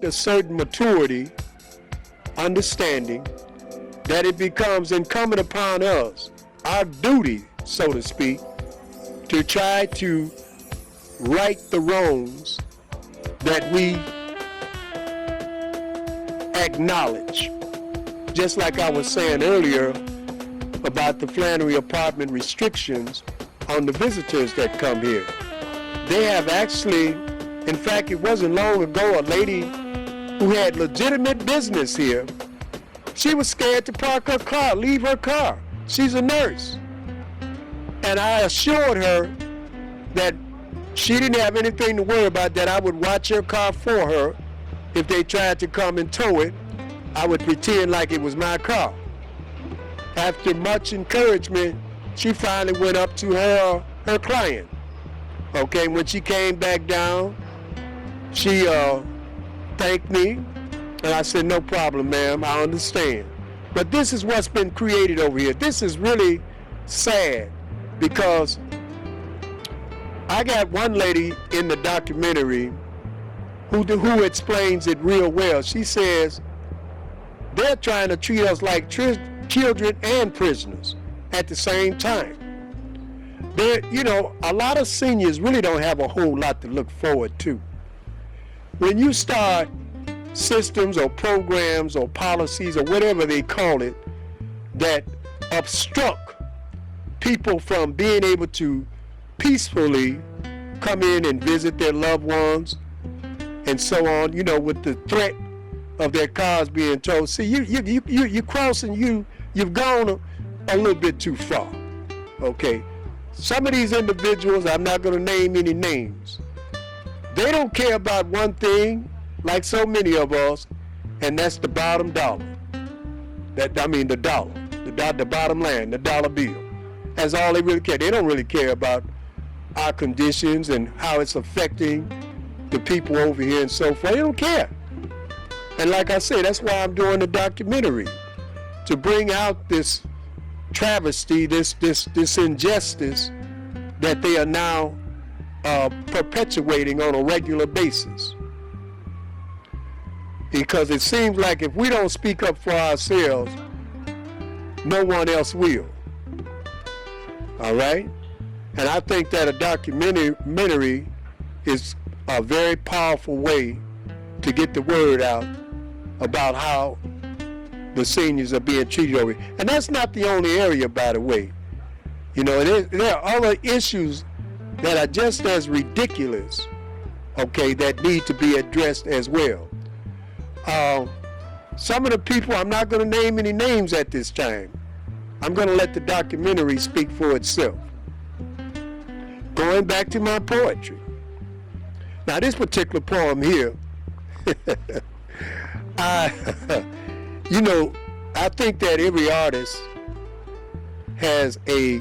a certain maturity, understanding, that it becomes incumbent upon us, our duty, so to speak, to try to right the wrongs that we acknowledge. Just like I was saying earlier about the Flannery apartment restrictions on the visitors that come here. They have actually, in fact, it wasn't long ago, a lady who had legitimate business here, she was scared to park her car, leave her car. She's a nurse. And I assured her that she didn't have anything to worry about, that I would watch her car for her. If they tried to come and tow it, I would pretend like it was my car. After much encouragement, she finally went up to her client. Okay, when she came back down, she thanked me, and I said, no problem, ma'am, I understand. But this is what's been created over here. This is really sad, because I got one lady in the documentary who explains it real well. She says they're trying to treat us like children and prisoners at the same time. A lot of seniors really don't have a whole lot to look forward to. When you start systems or programs or policies or whatever they call it that obstruct people from being able to peacefully come in and visit their loved ones and so on, with the threat of their cars being towed. See, you're crossing, you've gone a little bit too far, okay? Some of these individuals, I'm not going to name any names, they don't care about one thing, like so many of us, and that's the bottom dollar. The dollar, the bottom line, the dollar bill. That's all they really care. They don't really care about our conditions and how it's affecting the people over here and so forth. They don't care. And like I said, that's why I'm doing the documentary, to bring out this travesty, this injustice that they are now perpetuating on a regular basis. Because it seems like if we don't speak up for ourselves, no one else will. All right? And I think that a documentary is a very powerful way to get the word out about how the seniors are being treated over here. And that's not the only area, by the way. There are other issues that are just as ridiculous, okay, that need to be addressed as well. Some of the people, I'm not going to name any names at this time. I'm going to let the documentary speak for itself. Going back to my poetry. Now, this particular poem here, I think that every artist has a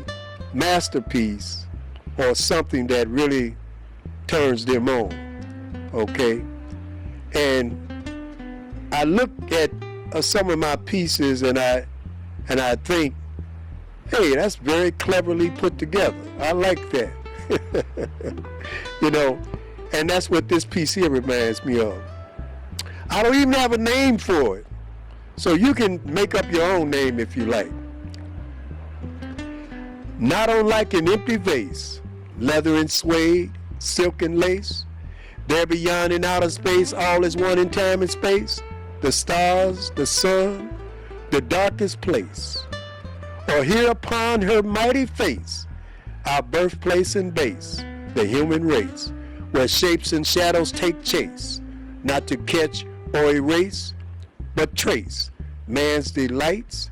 masterpiece or something that really turns them on, okay? And I look at some of my pieces and I think, hey, that's very cleverly put together. I like that. And that's what this piece here reminds me of. I don't even have a name for it, so you can make up your own name if you like. Not unlike an empty vase, leather and suede, silk and lace, there beyond in outer space, all is one in time and space, the stars, the sun, the darkest place, or here upon her mighty face, our birthplace and base, the human race, where shapes and shadows take chase, not to catch or erase, but trace man's delights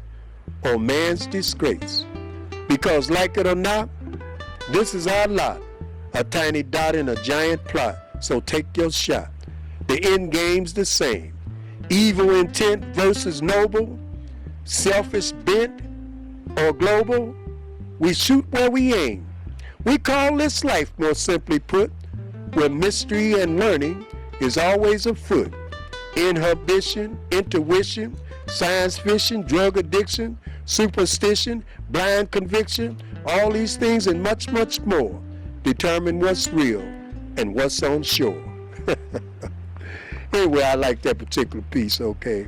or man's disgrace. Because like it or not, this is our lot, a tiny dot in a giant plot, so take your shot. The end game's the same, evil intent versus noble, selfish bent or global, we shoot where we aim. We call this life, more simply put, where mystery and learning is always afoot. Inhibition, intuition, science fiction, drug addiction, superstition, blind conviction, all these things and much, much more determine what's real and what's on shore. Anyway, I like that particular piece, okay.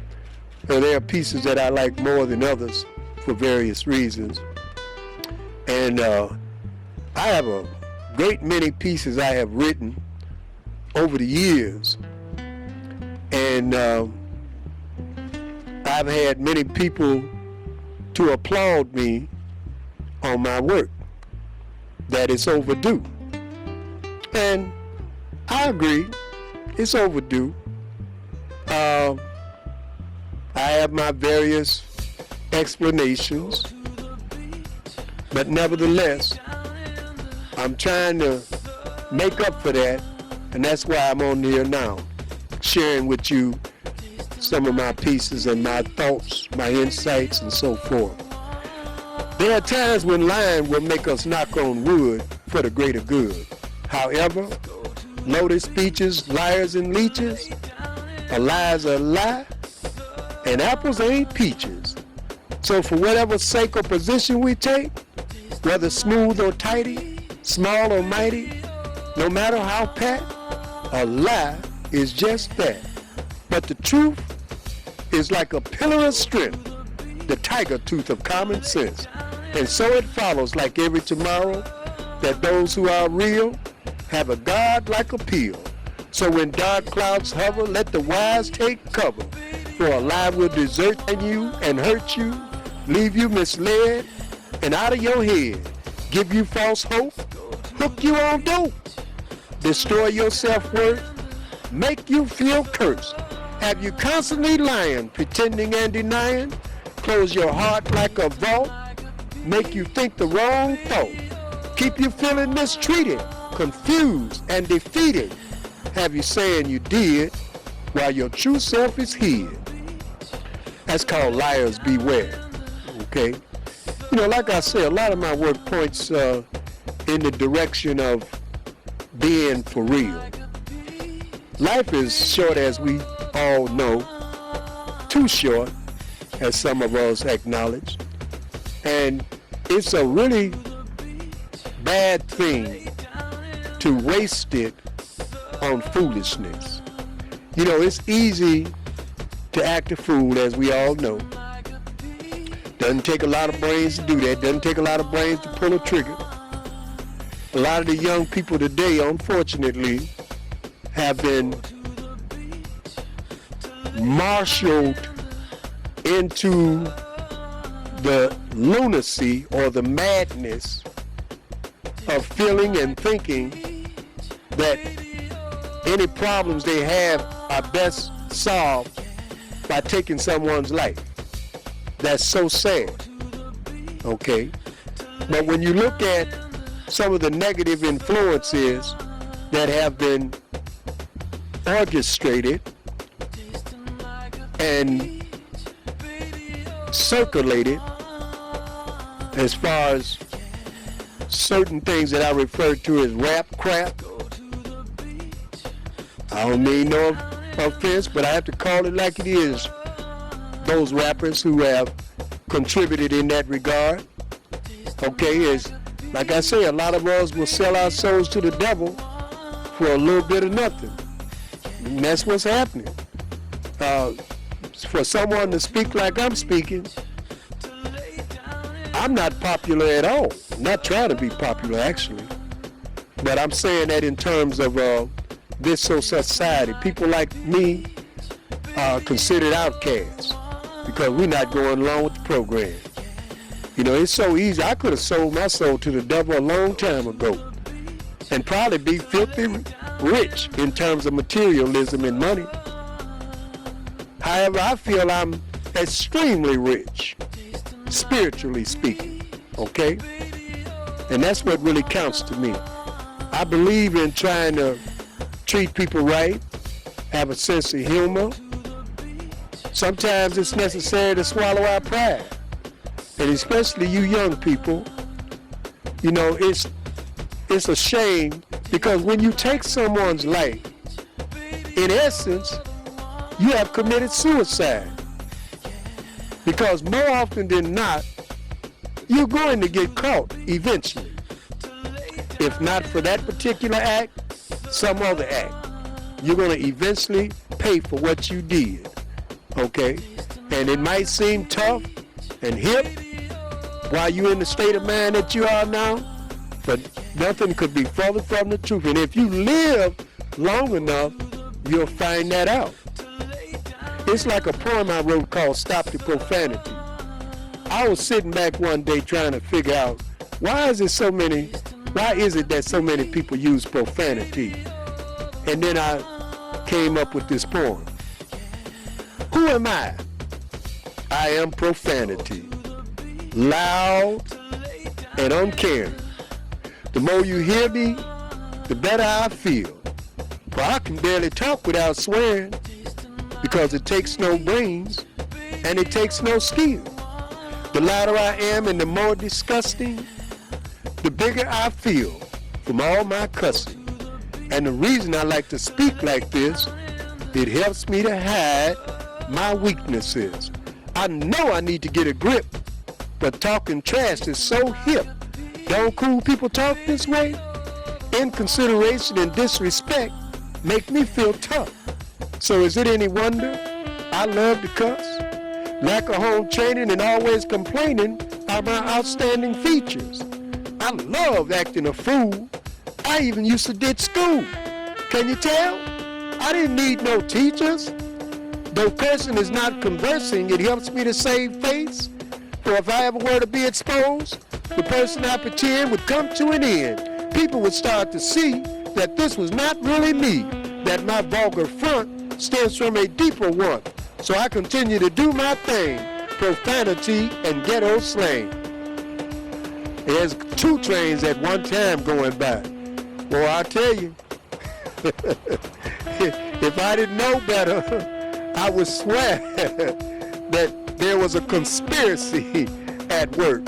And there are pieces that I like more than others for various reasons. And I have a great many pieces I have written over the years. And I've had many people to applaud me on my work, that it's overdue. And I agree, it's overdue. I have my various explanations, but nevertheless, I'm trying to make up for that, and that's why I'm on here now, sharing with you some of my pieces and my thoughts, my insights, and so forth. There are times when lying will make us knock on wood for the greater good. However, loaded speeches, liars and leeches, a lie's a lie, and apples ain't peaches. So for whatever sake or position we take, whether smooth or tighty, small or mighty, no matter how pat, a lie is just that. But the truth is like a pillar of strength, the tiger tooth of common sense. And so it follows like every tomorrow that those who are real have a God-like appeal. So when dark clouds hover, let the wise take cover. For a lie will desert you and hurt you, leave you misled and out of your head, give you false hope, hook you on dope, destroy your self-worth, make you feel cursed, have you constantly lying, pretending and denying, close your heart like a vault, make you think the wrong thought, keep you feeling mistreated, confused and defeated, have you saying you did while your true self is hid. That's called liars beware, okay? You know, like I said, a lot of my work points in the direction of being for real. Life is short, as we all know, too short, as some of us acknowledge. And it's a really bad thing to waste it on foolishness. You know, it's easy to act a fool, as we all know. Doesn't take a lot of brains to do that. Doesn't take a lot of brains to pull a trigger. A lot of the young people today, unfortunately, have been marshaled into the lunacy or the madness of feeling and thinking that any problems they have are best solved by taking someone's life. That's so sad, okay? But when you look at some of the negative influences that have been orchestrated and circulated as far as certain things that I refer to as rap crap, I don't mean no offense, but I have to call it like it is. Those rappers who have contributed in that regard, okay, is, like I say, a lot of us will sell our souls to the devil for a little bit of nothing. And that's what's happening. For someone to speak like I'm speaking, I'm not popular at all. I'm not trying to be popular, actually. But I'm saying that in terms of this society. People like me are considered outcasts because we're not going along with the program. You know, it's so easy. I could have sold my soul to the devil a long time ago and probably be filthy rich in terms of materialism and money. However, I feel I'm extremely rich, spiritually speaking, okay? And that's what really counts to me. I believe in trying to treat people right, have a sense of humor. Sometimes it's necessary to swallow our pride. And especially you young people, you know, it's a shame because when you take someone's life, in essence, you have committed suicide. Because more often than not, you're going to get caught eventually. If not for that particular act, some other act. you're going to eventually pay for what you did, okay? And it might seem tough and hip while you're in the state of mind that you are now, but nothing could be further from the truth. And if you live long enough, you'll find that out. It's like a poem I wrote called Stop the Profanity. I was sitting back one day trying to figure out why is it that so many people use profanity? And then I came up with this poem. Who am I? I am profanity, loud and uncaring. The more you hear me, the better I feel. For I can barely talk without swearing, because it takes no brains and it takes no skill. The louder I am and the more disgusting, the bigger I feel from all my cussing. And the reason I like to speak like this, it helps me to hide my weaknesses. I know I need to get a grip, but talking trash is so hip. Don't cool people talk this way? Inconsideration and disrespect make me feel tough. So is it any wonder I love to cuss? Lack of home training and always complaining are my outstanding features. I love acting a fool. I even used to ditch school. Can you tell? I didn't need no teachers. Though cursing is not conversing, it helps me to save face. For if I ever were to be exposed, the person I pretend would come to an end. People would start to see that this was not really me, that my vulgar front stems from a deeper one. So I continue to do my thing, profanity and ghetto slang. There's 2 trains at one time going by. Well, I tell you, if I didn't know better, I would swear that there was a conspiracy at work.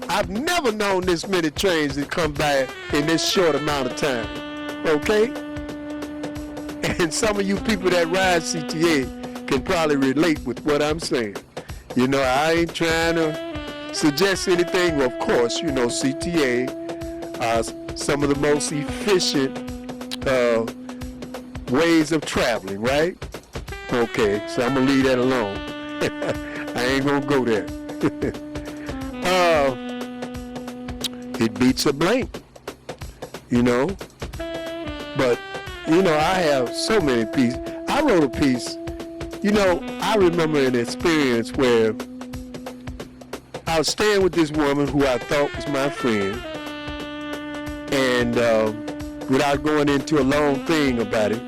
I've never known this many trains to come by in this short amount of time, okay? And some of you people that ride CTA can probably relate with what I'm saying. You know, I ain't trying to suggest anything. Well, of course, you know, CTA are some of the most efficient ways of traveling, right? Okay, so I'm gonna leave that alone. I ain't gonna go there. It beats a blank, you know. But, you know, I have so many pieces. I wrote a piece, you know, I remember an experience where I was staying with this woman who I thought was my friend. And without going into a long thing about it,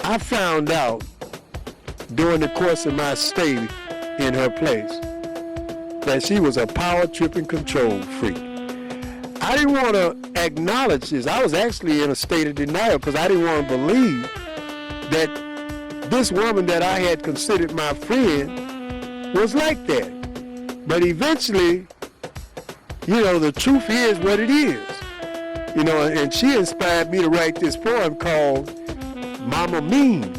I found out during the course of my stay in her place that she was a power tripping control freak. I didn't want to acknowledge this. I was actually in a state of denial because I didn't want to believe that this woman that I had considered my friend was like that. But eventually, you know, the truth is what it is. You know, and she inspired me to write this poem called Mama Mean.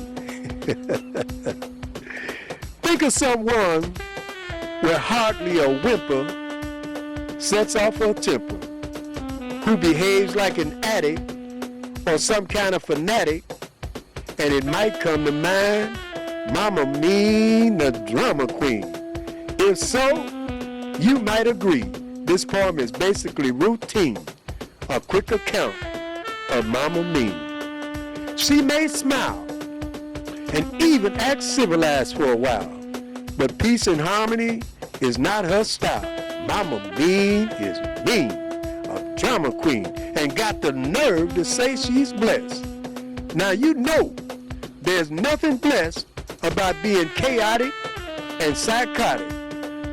Think of someone where hardly a whimper sets off her temper, who behaves like an addict or some kind of fanatic, and it might come to mind, Mama Mean, the drama queen. If so, you might agree, this poem is basically routine, a quick account of Mama Mean. She may smile and even act civilized for a while, but peace and harmony is not her style. Mama Mean is mean, a drama queen, and got the nerve to say she's blessed. Now you know there's nothing blessed about being chaotic and psychotic,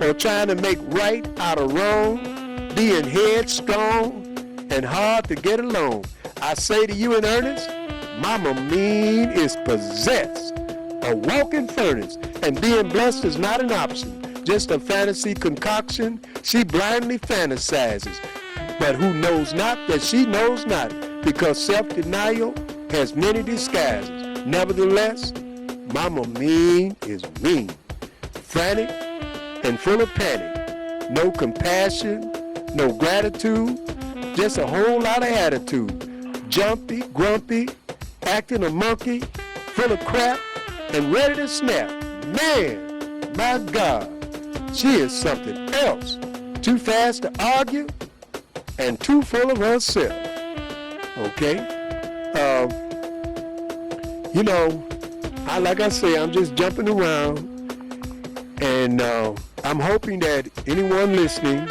or trying to make right out of wrong, being headstrong and hard to get along. I say to you in earnest, Mama Mean is possessed, a walking furnace, and being blessed is not an option, just a fantasy concoction. She blindly fantasizes, but who knows not that she knows not, because self-denial has many disguises. Nevertheless, Mama Mean is mean, frantic, and full of panic. No compassion, no gratitude, just a whole lot of attitude. Jumpy, grumpy, acting a monkey, full of crap, and ready to snap. Man, my God, she is something else. Too fast to argue and too full of herself. Okay? You know, like I say, I'm just jumping around, and I'm hoping that anyone listening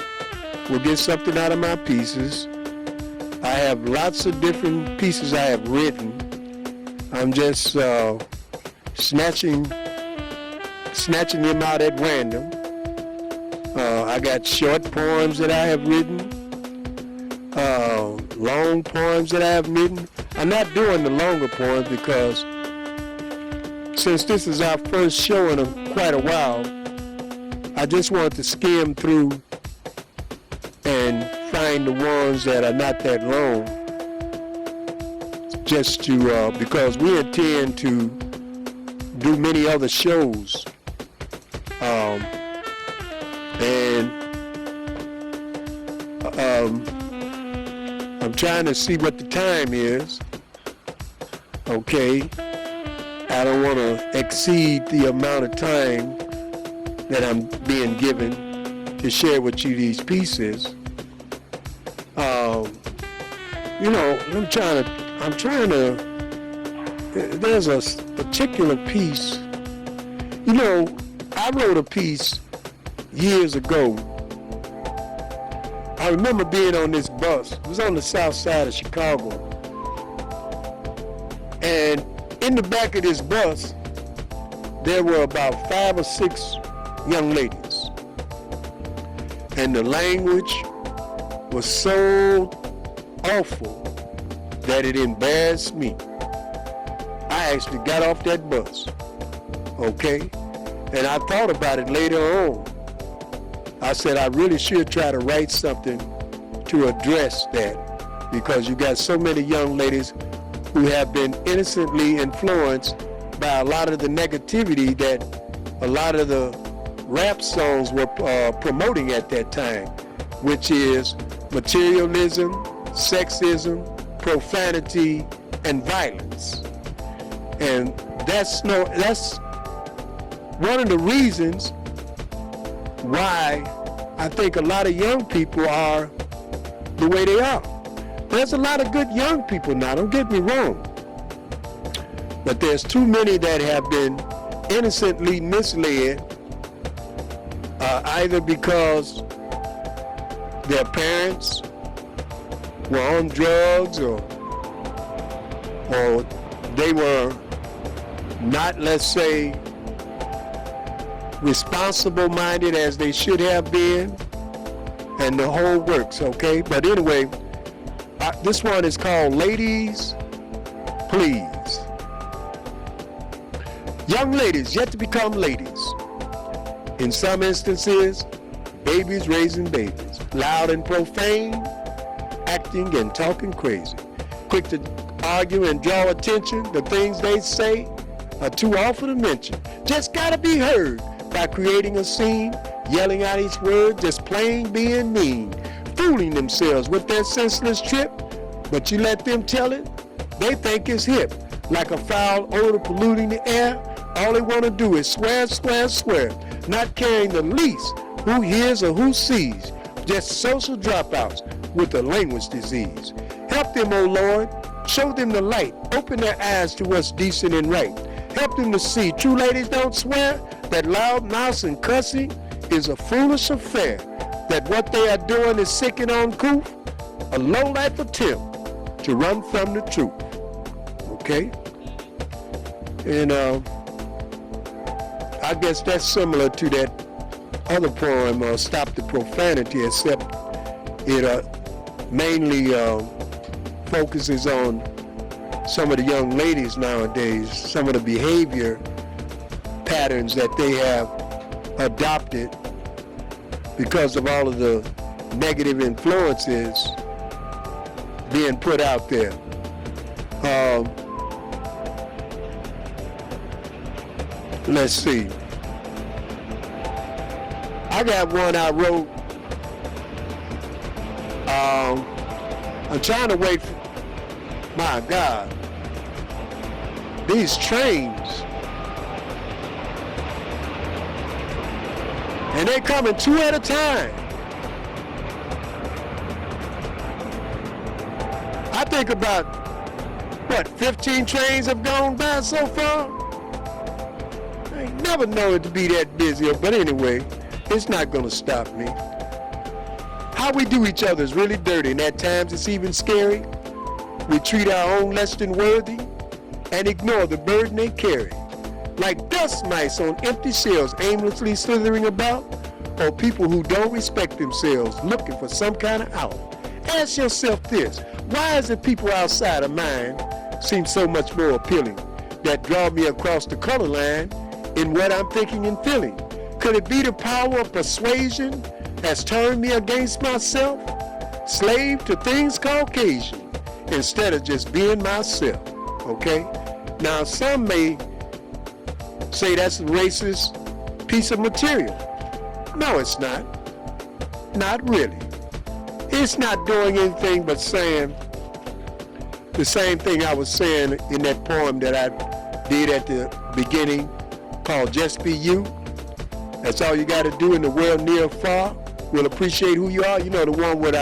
will get something out of my pieces. I have lots of different pieces I have written. I'm just snatching them out at random. I got short poems that I have written, long poems that I have written. I'm not doing the longer poems because since this is our first show in quite a while, I just want to skim through and find the ones that are not that long, just to because we intend to do many other shows, and I'm trying to see what the time is. Okay, I don't want to exceed the amount of time that I'm being given to share with you these pieces. You know, I'm trying to, there's a particular piece. You know, I wrote a piece years ago. I remember being on this bus. It was on the south side of Chicago. And in the back of this bus, there were about 5 or 6 young ladies. And the language was so awful that it embarrassed me. I actually got off that bus, okay? And I thought about it later on. I said I really should try to write something to address that, because you got so many young ladies who have been innocently influenced by a lot of the negativity that a lot of the rap songs were promoting at that time, which is materialism, sexism, profanity, and violence. And that's one of the reasons why I think a lot of young people are the way they are. There's a lot of good young people now, don't get me wrong. But there's too many that have been innocently misled, either because their parents were on drugs or they were not, let's say, responsible minded as they should have been, and the whole works, okay? But anyway, this one is called Ladies, Please. Young ladies yet to become ladies. In some instances, babies raising babies, loud and profane, acting and talking crazy, quick to argue and draw attention. The things they say are too awful to mention. Just gotta be heard by creating a scene, yelling out each word, just plain being mean, fooling themselves with their senseless trip. But you let them tell it, they think it's hip, like a foul odor polluting the air. All they want to do is swear, swear, swear, not caring the least who hears or who sees, just social dropouts with a language disease. Help them, O Lord, show them the light, open their eyes to what's decent and right. Help them to see true ladies don't swear, that loud mouth and cussing is a foolish affair, that what they are doing is sick and uncouth, a low-life attempt to run from the truth. Okay? And I guess that's similar to that other poem, Stop the Profanity, except it mainly focuses on some of the young ladies nowadays, some of the behavior patterns that they have adopted because of all of the negative influences being put out there. Let's see. I got one I wrote. I'm trying to wait for, my God. these trains, and they're coming two at a time. I think about, what, 15 trains have gone by so far? I ain't never known it to be that busy, but anyway, it's not gonna stop me. How we do each other is really dirty, and at times it's even scary. We treat our own less than worthy and ignore the burden they carry. Like dust mites on empty shells aimlessly slithering about, or people who don't respect themselves looking for some kind of out. Ask yourself this: why is it people outside of mine seem so much more appealing, that draw me across the color line in what I'm thinking and feeling? Could it be the power of persuasion has turned me against myself, slave to things Caucasian, instead of just being myself? Okay? Now, some may say that's a racist piece of material. No, it's not. Not really. It's not doing anything but saying the same thing I was saying in that poem that I did at the beginning called Just Be You. That's all you got to do in the world near or far. Will appreciate who you are. You know, the one where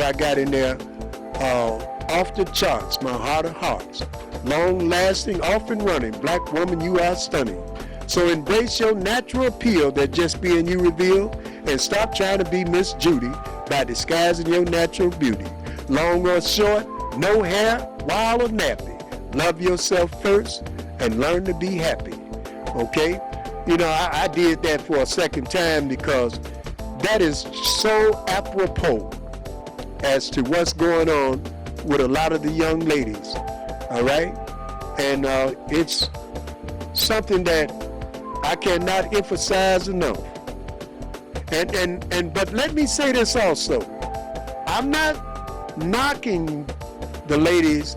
I got in there, off the charts, my heart of hearts. Long lasting, off and running, black woman, you are stunning. So embrace your natural appeal that just being you reveal, and stop trying to be Miss Judy by disguising your natural beauty. Long or short, no hair, wild or nappy. Love yourself first and learn to be happy. Okay? You know, I did that for a second time because that is so apropos as to what's going on with a lot of the young ladies. All right? And it's something that I cannot emphasize enough. But let me say this also. I'm not knocking the ladies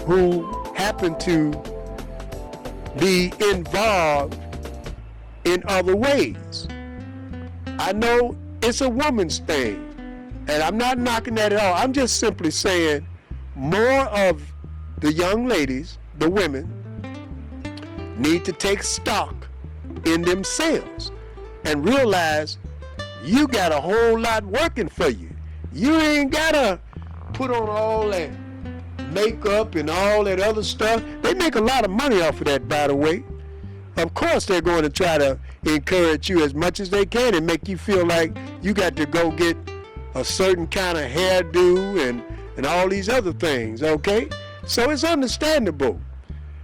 who happen to be involved in other ways. I know it's a woman's thing, and I'm not knocking that at all. I'm just simply saying more of the young ladies, the women, need to take stock in themselves and realize you got a whole lot working for you. You ain't gotta put on all that makeup and all that other stuff. They make a lot of money off of that, by the way. Of course they're going to try to encourage you as much as they can and make you feel like you got to go get a certain kind of hairdo and all these other things, okay? So it's understandable.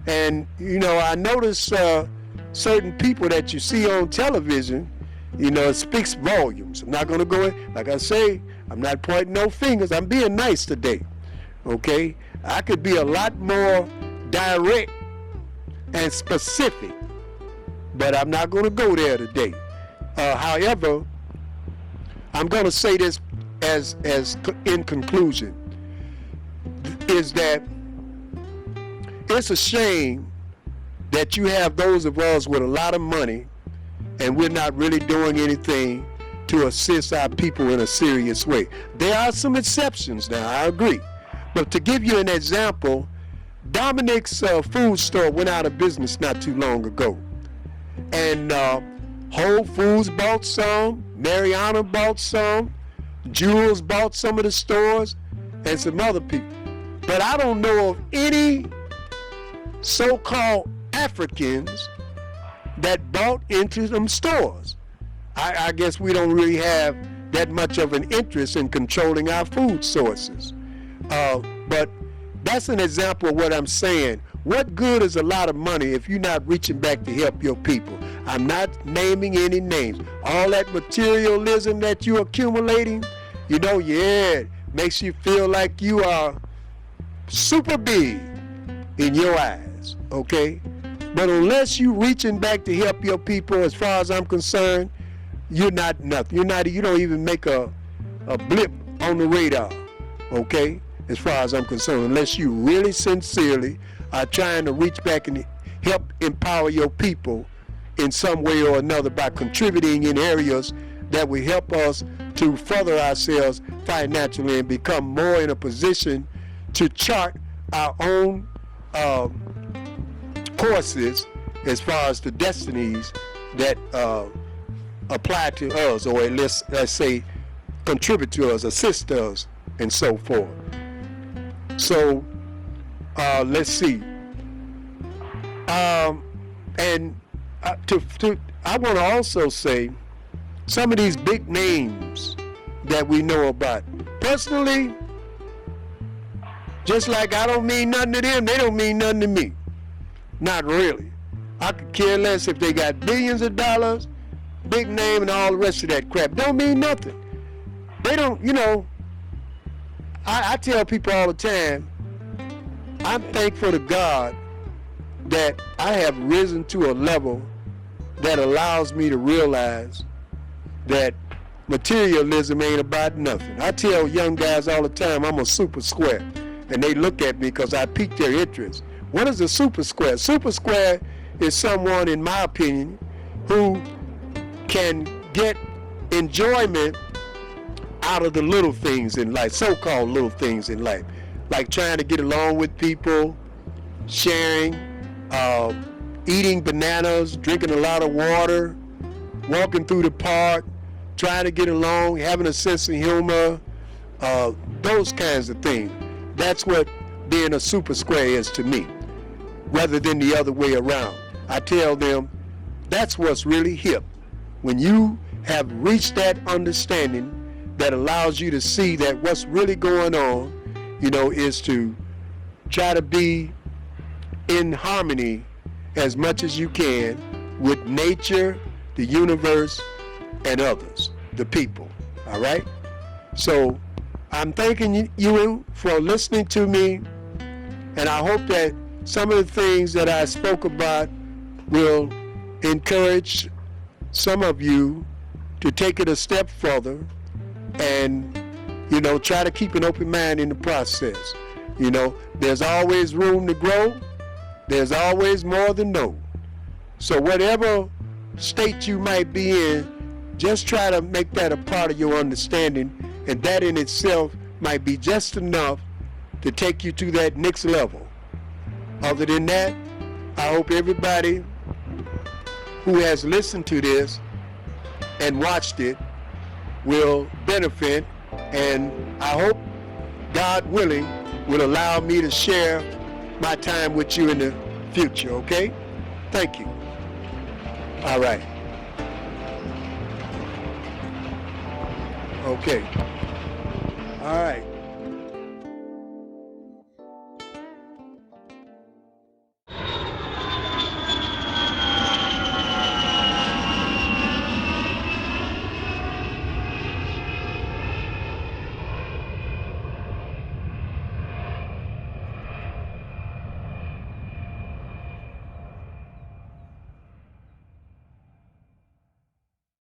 And, you know, I notice certain people that you see on television, you know, it speaks volumes. I'm not going to go in, like I say, I'm not pointing no fingers. I'm being nice today, okay? I could be a lot more direct and specific, but I'm not going to go there today. However, I'm going to say this as in conclusion, is that it's a shame that you have those of us with a lot of money and we're not really doing anything to assist our people in a serious way. There are some exceptions now, I agree. But to give you an example, Dominic's food store went out of business not too long ago. And Whole Foods bought some, Mariana bought some, Jules bought some of the stores, and some other people. But I don't know of any so-called Africans that bought into them stores. I guess we don't really have that much of an interest in controlling our food sources. But that's an example of what I'm saying. What good is a lot of money if you're not reaching back to help your people? I'm not naming any names. All that materialism that you're accumulating, you know, yeah, makes you feel like you are super big in your eyes, okay? But unless you're reaching back to help your people, as far as I'm concerned, you're not nothing. You don't even make a blip on the radar, okay? As far as I'm concerned, unless you really sincerely are trying to reach back and help empower your people in some way or another by contributing in areas that will help us to further ourselves financially and become more in a position to chart our own courses as far as the destinies that apply to us, or let's say contribute to us, assist us, and so forth. So let's see. And I want to also say some of these big names that we know about. Personally, just like I don't mean nothing to them, they don't mean nothing to me. Not really. I could care less if they got billions of dollars, big name, and all the rest of that crap. Don't mean nothing. They don't, I tell people all the time, I'm thankful to God that I have risen to a level that allows me to realize that materialism ain't about nothing. I tell young guys all the time I'm a super square, and they look at me because I pique their interest. What is a super square? Super square is someone, in my opinion, who can get enjoyment out of the little things in life, so-called little things in life, like trying to get along with people, sharing, eating bananas, drinking a lot of water, walking through the park, trying to get along, having a sense of humor, those kinds of things. That's what being a super square is to me, rather than the other way around. I tell them that's what's really hip. When you have reached that understanding that allows you to see that what's really going on, is to try to be in harmony as much as you can with nature, the universe, and others, the people. All right? So I'm thanking you for listening to me, and I hope that some of the things that I spoke about will encourage some of you to take it a step further and, try to keep an open mind in the process. There's always room to grow. There's always more to know. So whatever state you might be in, just try to make that a part of your understanding, and that in itself might be just enough to take you to that next level. Other than that, I hope everybody who has listened to this and watched it will benefit, and I hope, God willing, will allow me to share my time with you in the future, okay? Thank you. All right. Okay. All right.